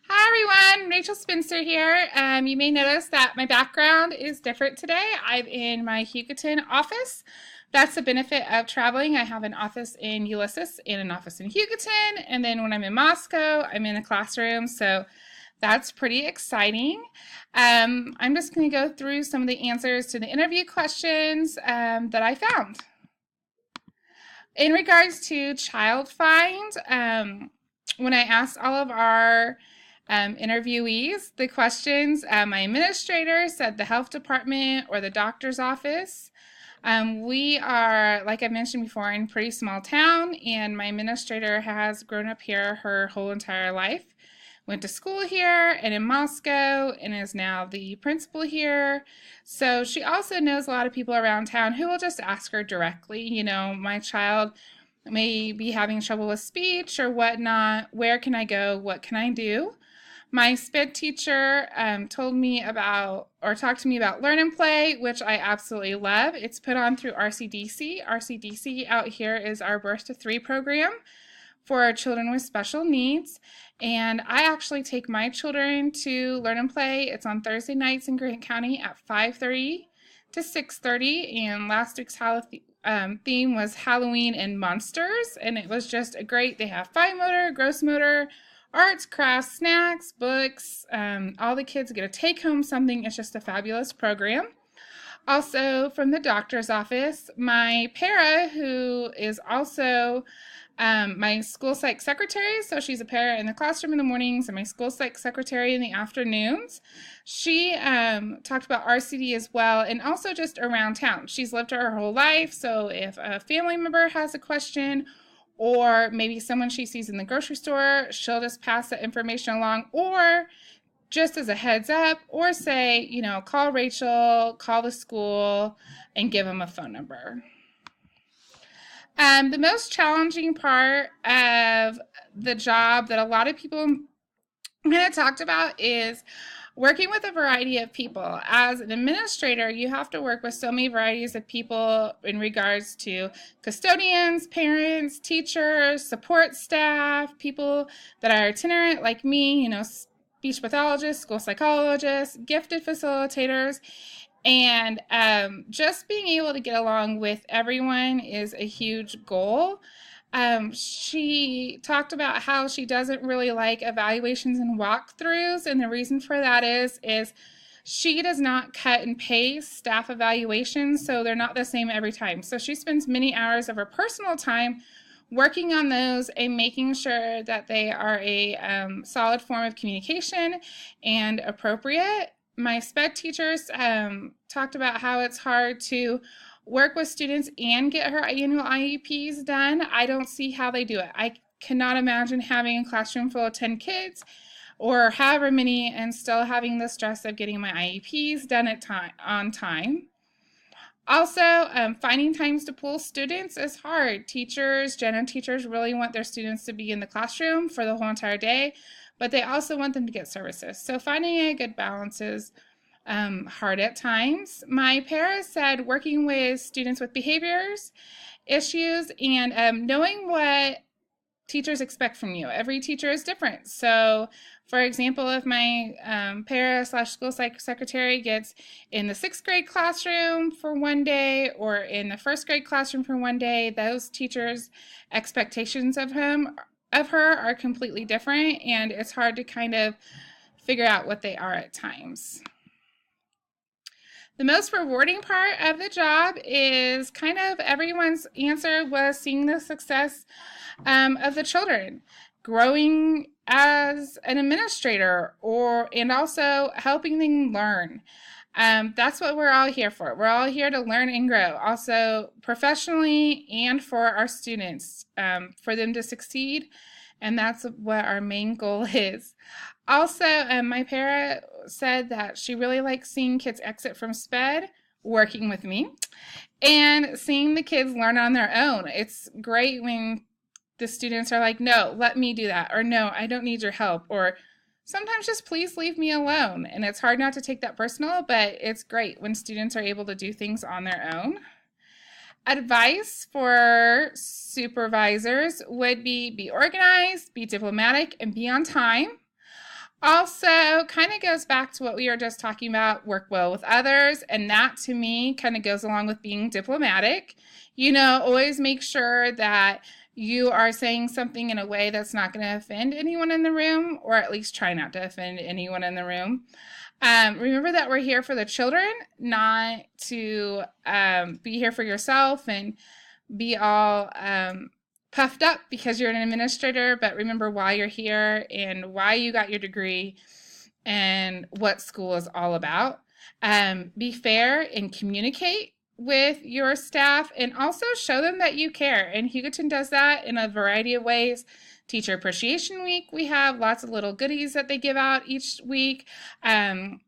Hi everyone, Rachel Spencer here. You may notice that my background is different today. I'm in my Hugoton office. That's the benefit of traveling. I have an office in Ulysses and an office in Hugoton, and then when I'm in Moscow, I'm in a classroom, so that's pretty exciting. I'm just going to go through some of the answers to the interview questions that I found. In regards to child find, when I asked all of our interviewees the questions, my administrator said the health department or the doctor's office. We are, like I mentioned before, in a pretty small town, and my administrator has grown up here her whole entire life. Went to school here and in Moscow and is now the principal here. So she also knows a lot of people around town who will just ask her directly, my child may be having trouble with speech or whatnot. Where can I go? What can I do? My SPED teacher told me about or talked to me about Learn and Play, which I absolutely love. It's put on through RCDC. RCDC out here is our Birth to 3 program for children with special needs. And I actually take my children to Learn and Play. It's on Thursday nights in Grant County at 5:30 to 6:30. And last week's theme was Halloween and monsters. And it was just they have fine motor, gross motor, arts, crafts, snacks, books. All the kids get to take home something. It's just a fabulous program. Also, from the doctor's office, my para, who is also my school psych secretary, so she's a para in the classroom in the mornings and my school psych secretary in the afternoons. She talked about RCD as well, and also just around town. She's lived her whole life, so if a family member has a question or maybe someone she sees in the grocery store, she'll just pass that information along, or just as a heads up, or say, call Rachel, call the school, and give them a phone number. The most challenging part of the job that a lot of people kind of talked about is working with a variety of people. As an administrator, you have to work with so many varieties of people in regards to custodians, parents, teachers, support staff, people that are itinerant like me, speech pathologists, school psychologists, gifted facilitators. And just being able to get along with everyone is a huge goal. She talked about how she doesn't really like evaluations and walkthroughs, and the reason for that is she does not cut and paste staff evaluations, so they're not the same every time. So she spends many hours of her personal time working on those and making sure that they are a solid form of communication and appropriate. My SPED teachers talked about how it's hard to work with students and get her annual IEPs done. I don't see how they do it. I cannot imagine having a classroom full of 10 kids or however many and still having the stress of getting my IEPs done on time. Also, finding times to pull students is hard. Gen Ed teachers really want their students to be in the classroom for the whole entire day, but they also want them to get services. So finding a good balance is hard at times. My para said working with students with behaviors, issues, and knowing what teachers expect from you. Every teacher is different. So, for example, if my para/school psych secretary gets in the 6th grade classroom for one day or in the 1st grade classroom for one day, those teachers' expectations of her are completely different, and it's hard to kind of figure out what they are at times. The most rewarding part of the job is kind of everyone's answer was seeing the success of the children, growing as an administrator, and also helping them learn. That's what we're all here for. We're all here to learn and grow, also professionally and for our students, for them to succeed, and that's what our main goal is. Also, my para said that she really likes seeing kids exit from SPED, working with me, and seeing the kids learn on their own. It's great when the students are like, no, let me do that, or no, I don't need your help, or sometimes just please leave me alone. And it's hard not to take that personal, but it's great when students are able to do things on their own. Advice for supervisors would be organized, be diplomatic, and be on time. Also, kind of goes back to what we were just talking about, work well with others. And that to me kind of goes along with being diplomatic. Always make sure that you are saying something in a way that's not going to offend anyone in the room, or at least try not to offend anyone in the room. Remember that we're here for the children, not to be here for yourself and be all puffed up because you're an administrator, but remember why you're here and why you got your degree and what school is all about. Be fair and communicate with your staff, and also show them that you care. And Hugoton does that in a variety of ways. Teacher Appreciation Week, we have lots of little goodies that they give out each week. And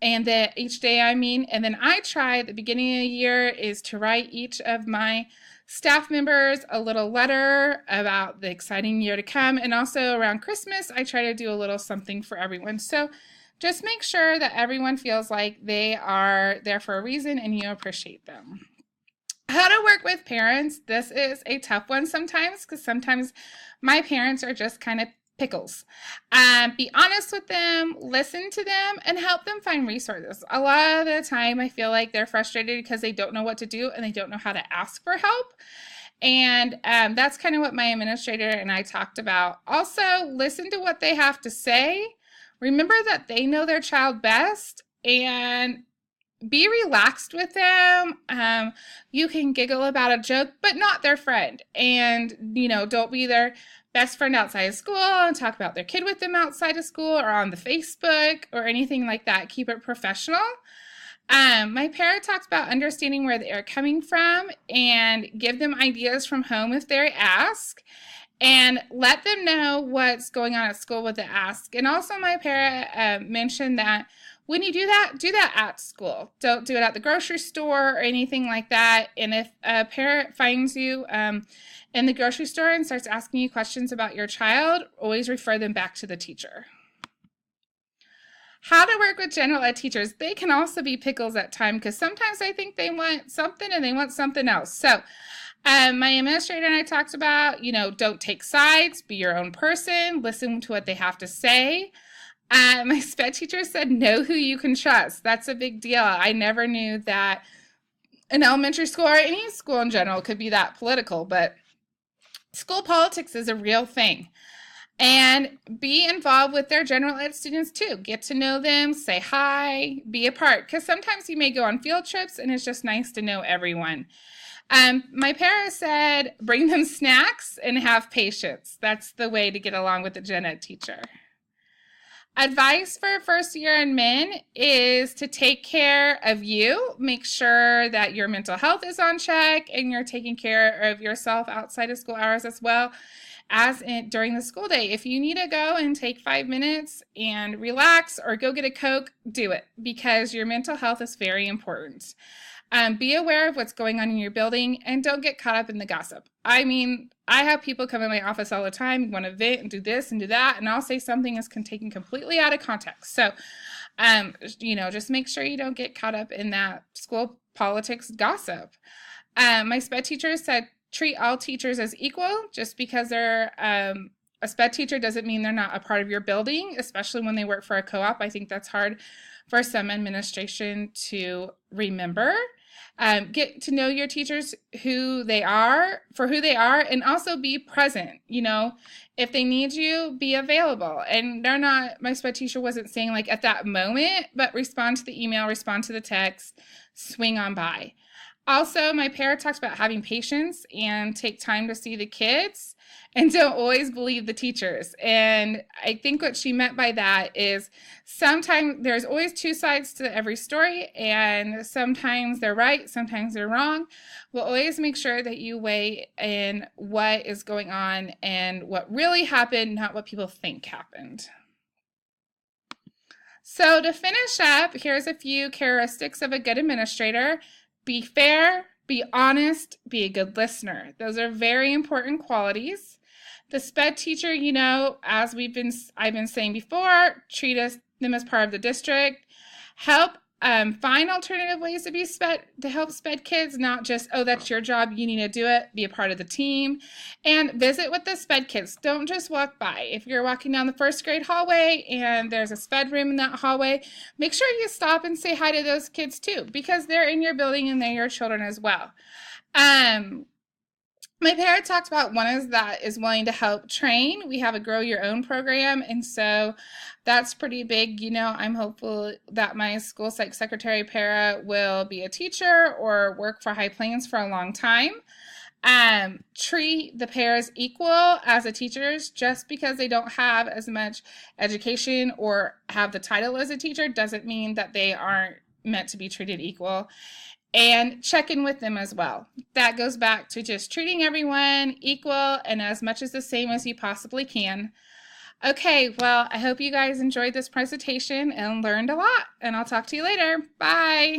that each day, and then I try at the beginning of the year is to write each of my staff members a little letter about the exciting year to come. And also around Christmas, I try to do a little something for everyone. So just make sure that everyone feels like they are there for a reason and you appreciate them. How to work with parents. This is a tough one sometimes, because sometimes my parents are just kind of pickles. Be honest with them, listen to them, and help them find resources. A lot of the time I feel like they're frustrated because they don't know what to do and they don't know how to ask for help. And that's kind of what my administrator and I talked about. Also, listen to what they have to say. Remember that they know their child best, and be relaxed with them. You can giggle about a joke, but not their friend. And, don't be their best friend outside of school and talk about their kid with them outside of school or on the Facebook or anything like that. Keep it professional. My parent talks about understanding where they are coming from and give them ideas from home if they ask, and let them know what's going on at school with the ask. And also my parent mentioned that when you do that at school. Don't do it at the grocery store or anything like that. And if a parent finds you in the grocery store and starts asking you questions about your child, always refer them back to the teacher. How to work with general ed teachers. They can also be pickles at times, because sometimes I think they want something and they want something else. So my administrator and I talked about, don't take sides, be your own person, listen to what they have to say. My SPED teacher said, know who you can trust. That's a big deal. I never knew that an elementary school or any school in general could be that political, but school politics is a real thing. And be involved with their general ed students too. Get to know them, say hi, be a part, because sometimes you may go on field trips and it's just nice to know everyone. My parents said, bring them snacks and have patience. That's the way to get along with the gen ed teacher. Advice for first year admin is to take care of you. Make sure that your mental health is on check and you're taking care of yourself outside of school hours as well as during the school day. If you need to go and take 5 minutes and relax or go get a Coke, do it, because your mental health is very important. Be aware of what's going on in your building and don't get caught up in the gossip. I have people come in my office all the time, want to vent and do this and do that, and I'll say something is taken completely out of context. So, just make sure you don't get caught up in that school politics gossip. My SPED teacher said, treat all teachers as equal. Just because they're a SPED teacher doesn't mean they're not a part of your building, especially when they work for a co-op. I think that's hard for some administration to remember. Get to know your teachers for who they are, and also be present. If they need you, be available. And my SPED teacher wasn't saying like at that moment, but respond to the email, respond to the text, swing on by. Also, my parent talks about having patience and take time to see the kids and don't always believe the teachers. And I think what she meant by that is sometimes there's always two sides to every story, and sometimes they're right, sometimes they're wrong. We'll always make sure that you weigh in what is going on and what really happened, not what people think happened. So to finish up, here's a few characteristics of a good administrator. Be fair, be honest, be a good listener. Those are very important qualities. The SPED teacher, as I've been saying before, treat them as part of the district. Help Find alternative ways to be SPED, to help SPED kids, not just, oh, that's your job, you need to do it, be a part of the team. And visit with the SPED kids. Don't just walk by. If you're walking down the first grade hallway and there's a SPED room in that hallway, make sure you stop and say hi to those kids too, because they're in your building and they're your children as well. My parent talked about one is willing to help train. We have a Grow Your Own program, and so that's pretty big. You know, I'm hopeful that my school psych secretary para will be a teacher or work for High Plains for a long time. Treat the paras equal as the teachers. Just because they don't have as much education or have the title as a teacher doesn't mean that they aren't meant to be treated equal. And check in with them as well. That goes back to just treating everyone equal and as much as the same as you possibly can. Okay, well, I hope you guys enjoyed this presentation and learned a lot, and I'll talk to you later. Bye.